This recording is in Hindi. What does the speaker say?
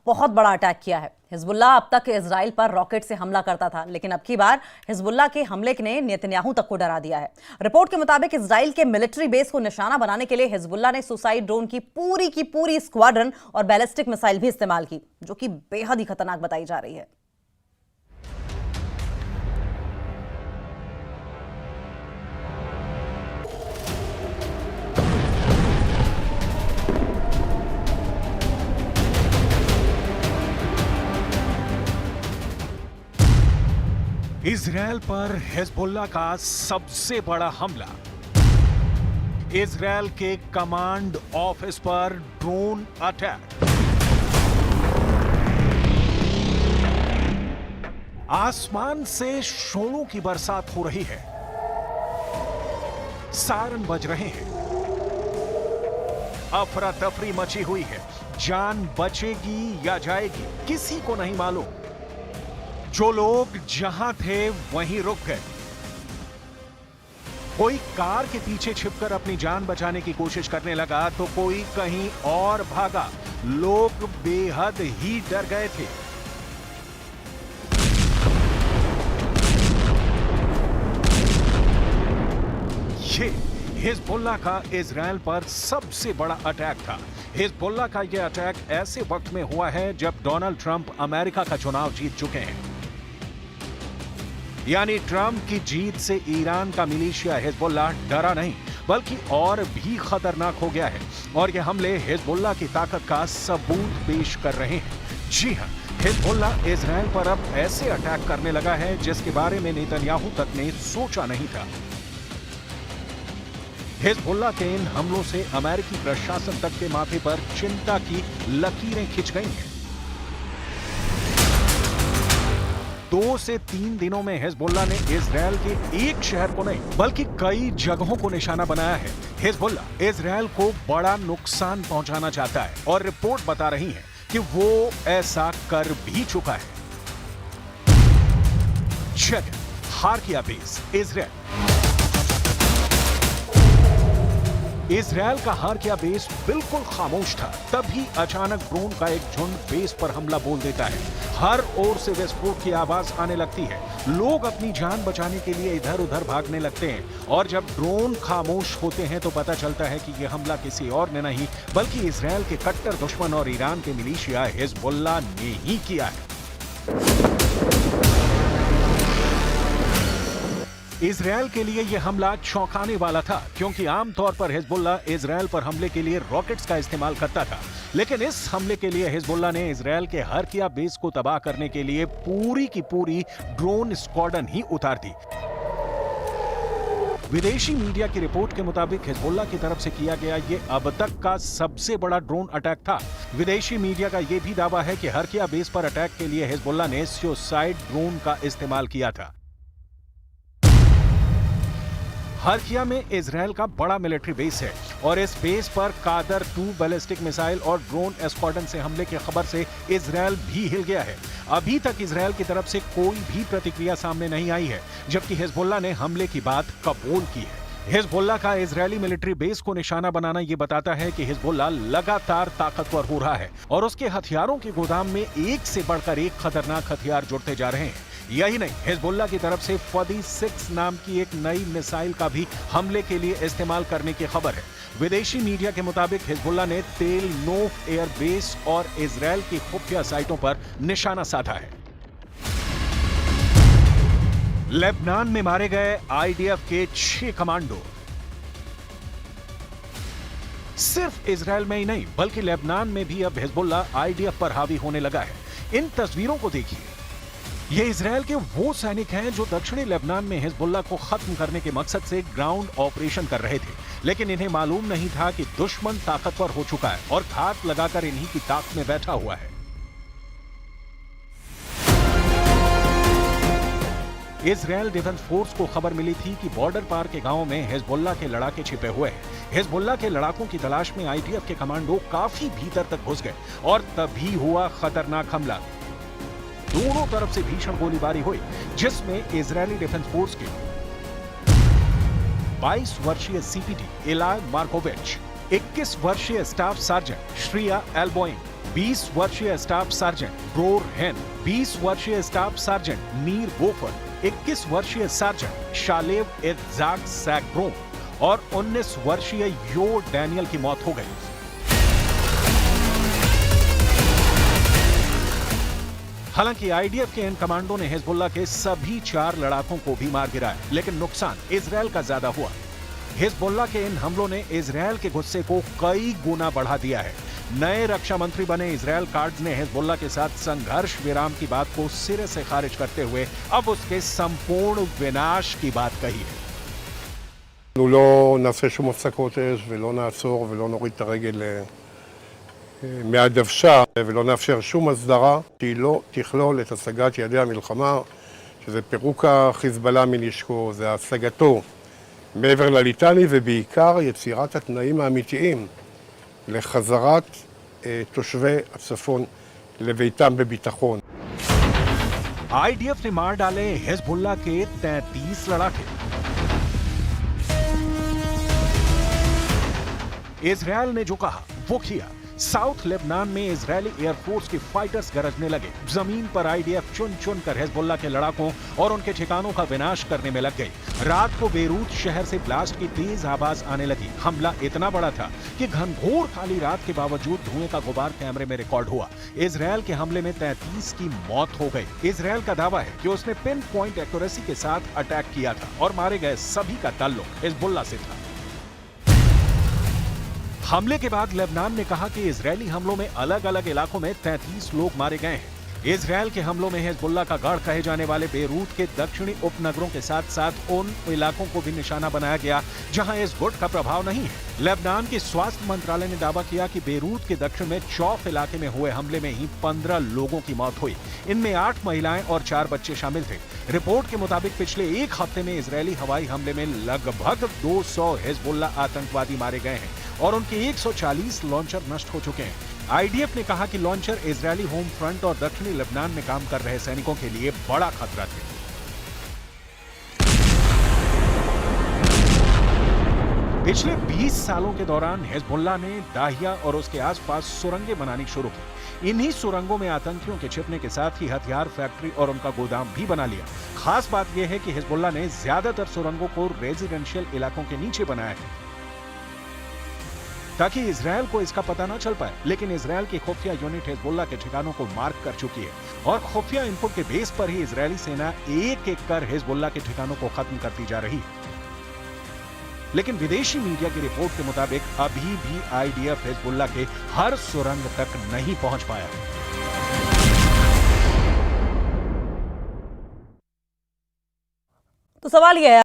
बहुत बड़ा अटैक किया है। हिजबुल्लाह अब तक इजराइल पर रॉकेट से हमला करता था, लेकिन अब की बार हिजबुल्लाह के हमले ने नेतन्याहू तक को डरा दिया है। रिपोर्ट के मुताबिक इजराइल के मिलिट्री बेस को निशाना बनाने के लिए हिजबुल्लाह ने सुसाइड ड्रोन की पूरी स्क्वाड्रन और बैलिस्टिक मिसाइल भी इस्तेमाल की, जो कि बेहद ही खतरनाक बताई जा रही है। इजराइल पर हिजबुल्लाह का सबसे बड़ा हमला। इजराइल के कमांड ऑफिस पर ड्रोन अटैक। आसमान से शोलों की बरसात हो रही है, सायरन बज रहे हैं, अफरा तफरी मची हुई है। जान बचेगी या जाएगी किसी को नहीं मालूम। जो लोग जहां थे वहीं रुक गए। कोई कार के पीछे छिपकर अपनी जान बचाने की कोशिश करने लगा तो कोई कहीं और भागा। लोग बेहद ही डर गए थे। ये हिजबुल्लाह का इजराइल पर सबसे बड़ा अटैक था। हिजबुल्लाह का यह अटैक ऐसे वक्त में हुआ है जब डोनाल्ड ट्रंप अमेरिका का चुनाव जीत चुके हैं। यानी ट्रंप की जीत से ईरान का मिलिशिया हिजबुल्लाह डरा नहीं, बल्कि और भी खतरनाक हो गया है। और ये हमले हिजबुल्लाह की ताकत का सबूत पेश कर रहे हैं। जी हां, हिजबुल्लाह इजराइल पर अब ऐसे अटैक करने लगा है जिसके बारे में नेतन्याहू तक ने सोचा नहीं था। हिजबुल्लाह के इन हमलों से अमेरिकी प्रशासन तक के माथे पर चिंता की लकीरें खिंच गई हैं। 2 से 3 दिनों में हिजबुल्लाह ने इजराइल के एक शहर को नहीं बल्कि कई जगहों को निशाना बनाया है। हिजबुल्लाह इजराइल को बड़ा नुकसान पहुंचाना चाहता है और रिपोर्ट बता रही है कि वो ऐसा कर भी चुका है। जगह हारकिया बेस, इजराइल। इजराइल का हारकिया बेस बिल्कुल खामोश था, तभी अचानक ड्रोन का एक झुंड बेस पर हमला बोल देता है। हर ओर से विस्फोट की आवाज आने लगती है। लोग अपनी जान बचाने के लिए इधर उधर भागने लगते हैं और जब ड्रोन खामोश होते हैं तो पता चलता है कि यह हमला किसी और ने नहीं बल्कि इजराइल के कट्टर दुश्मन और ईरान के मिलिशिया हिजबुल्लाह ने ही किया है। इजराइल के लिए यह हमला चौंकाने वाला था, क्योंकि आमतौर पर हिजबुल्लाह इजराइल पर हमले के लिए रॉकेट्स का इस्तेमाल करता था। लेकिन इस हमले के लिए हिजबुल्लाह ने इजराइल के हारकिया बेस को तबाह करने के लिए पूरी की पूरी ड्रोन स्क्वाड्रन ही उतार दी। विदेशी मीडिया की रिपोर्ट के मुताबिक हिजबुल्लाह की तरफ से किया गया ये अब तक का सबसे बड़ा ड्रोन अटैक था। विदेशी मीडिया का यह भी दावा है कि हारकिया बेस पर अटैक के लिए हिजबुल्लाह ने सुसाइड ड्रोन का इस्तेमाल किया था। हारकिया में इजराइल का बड़ा मिलिट्री बेस है और इस बेस पर कादर 2 बैलिस्टिक मिसाइल और ड्रोन स्क्वाड्रन से हमले की खबर से इजराइल भी हिल गया है। अभी तक इजराइल की तरफ से कोई भी प्रतिक्रिया सामने नहीं आई है, जबकि हिजबुल्लाह ने हमले की बात कबूल की है। हिजबुल्लाह का इजरायली मिलिट्री बेस को निशाना बनाना यह बताता है कि हिजबुल्लाह लगातार ताकतवर हो रहा है और उसके हथियारों के गोदाम में एक से बढ़कर एक खतरनाक हथियार जुड़ते जा रहे हैं। यही नहीं, हिजबुल्लाह की तरफ से फदी 6 नाम की एक नई मिसाइल का भी हमले के लिए इस्तेमाल करने की खबर है। विदेशी मीडिया के मुताबिक हिजबुल्लाह ने तेल नोफ एयर बेस और इजराइल की खुफिया साइटों पर निशाना साधा है। लेबनान में मारे गए आईडीएफ के 6 कमांडो। सिर्फ इजराइल में ही नहीं बल्कि लेबनान में भी अब हिजबुल्लाह आईडीएफ पर हावी होने लगा है। इन तस्वीरों को देखिए, ये इजराइल के वो सैनिक हैं जो दक्षिणी लेबनान में हिजबुल्लाह को खत्म करने के मकसद से ग्राउंड ऑपरेशन कर रहे थे, लेकिन इन्हें मालूम नहीं था कि दुश्मन ताकतवर हो चुका है और घात लगाकर इन्हीं की ताक में बैठा हुआ है। इजराइल डिफेंस फोर्स को खबर मिली थी कि बॉर्डर पार के गांव में हिजबुल्लाह के लड़ाके छिपे हुए हैं। हिजबुल्लाह के लड़ाकों की तलाश में आईडीएफ के कमांडो काफी भीतर तक घुस गए और तभी हुआ खतरनाक हमला। दोनों तरफ से भीषण गोलीबारी हुई, जिसमें इजरायली डिफेंस फोर्स के 22 वर्षीय सीपीटी इलाई मार्कोविच, 21 वर्षीय स्टाफ सार्जेंट श्रिया एल्बोइन, 20 वर्षीय स्टाफ सार्जेंट ब्रोर हेन, 20 वर्षीय स्टाफ सार्जेंट नीर गोफर, 21 वर्षीय सार्जेंट शालेव इत्जाक सैग्रोम और 19 वर्षीय यो डैनियल की मौत हो गई। हालांकि आईडीएफ के इन कमांडो ने हिजबुल्लाह के सभी 4 लड़ाकों को भी मार गिराया, लेकिन नुकसान इजरायल का ज्यादा हुआ। हिजबुल्लाह के इन हमलों ने इजरायल के गुस्से को कई गुना बढ़ा दिया है। नए रक्षा मंत्री बने इजरायल कार्ड्स ने हिजबुल्लाह के साथ संघर्ष विराम की बात को सिरे से खारिज करते हुए अब उसके संपूर्ण विनाश की बात कही है। אנחנו לא נעשה שום הפסקות אש ולא נעצור ולא נוריד את הרגל מהדוושה ולא נאפשר שום הסדרה שהיא לא תכלול את השגת יעדי המלחמה, שזה פירוק החיזבאללה מנשקו, זה השגתו מעבר לליטני ובעיקר יצירת התנאים האמיתיים לחזרת תושבי הצפון לביתם בביטחון. आईडीएफ ने मार डाले हिजबुल्लाह के 33 लड़ाके। इजरायल ने जो कहा वो किया। साउथ लेबनान में इजरायली एयरफोर्स के फाइटर्स गरजने लगे। जमीन पर आईडीएफ चुन चुन कर हिजबुल्लाह के लड़ाकों और उनके ठिकानों का विनाश करने में लग गई। रात को बेरूत शहर से ब्लास्ट की तेज आवाज आने लगी। हमला इतना बड़ा था कि घनघोर काली रात के बावजूद धुएं का गुबार कैमरे में रिकॉर्ड हुआ। इजरायल के हमले में 33 की मौत हो गई। इजरायल का दावा है कि उसने पिन पॉइंट एक्यूरेसी के साथ अटैक किया था और मारे गए सभी का ताल्लुक हिजबुल्लाह से था। हमले के बाद लेबनान ने कहा कि इजरायली हमलों में अलग अलग इलाकों में 33 लोग मारे गए हैं। इजरायल के हमलों में हिजबुल्लाह का गढ़ कहे जाने वाले बेरूत के दक्षिणी उपनगरों के साथ साथ उन इलाकों को भी निशाना बनाया गया जहां इस गुट का प्रभाव नहीं है। लेबनान के स्वास्थ्य मंत्रालय ने दावा किया कि बेरूत के दक्षिण में चौफ इलाके में हुए हमले में ही 15 लोगों की मौत हुई। इनमें 8 महिलाएं और 4 बच्चे शामिल थे। रिपोर्ट के मुताबिक पिछले एक हफ्ते में इजरायली हवाई हमले में लगभग 200 हिजबुल्लाह आतंकवादी मारे गए हैं और उनके 140 लॉन्चर नष्ट हो चुके हैं। आईडीएफ ने कहा कि लॉन्चर इजरायली होम फ्रंट और दक्षिणी लेबनान में काम कर रहे सैनिकों के लिए बड़ा खतरा थे। पिछले 20 सालों के दौरान हिजबुल्लाह ने दाहिया और उसके आसपास सुरंगें बनानी शुरू की। इन्हीं सुरंगों में आतंकियों के छिपने के साथ ही हथियार फैक्ट्री और उनका गोदाम भी बना लिया। खास बात यह है कि हिजबुल्लाह ने ज्यादातर सुरंगों को रेजिडेंशियल इलाकों के नीचे बनाया है ताकि इजरायल को इसका पता न चल पाए। लेकिन इजरायल की खुफिया यूनिट हिजबुल्लाह के ठिकानों को मार्क कर चुकी है और खुफिया इनपुट के बेस पर ही इजरायली सेना एक एक कर हिजबुल्लाह के ठिकानों को खत्म करती जा रही है। लेकिन विदेशी मीडिया की रिपोर्ट के मुताबिक अभी भी आईडीएफ हिजबुल्लाह के हर सुरंग तक नहीं पहुंच पाया। तो सवाल यह है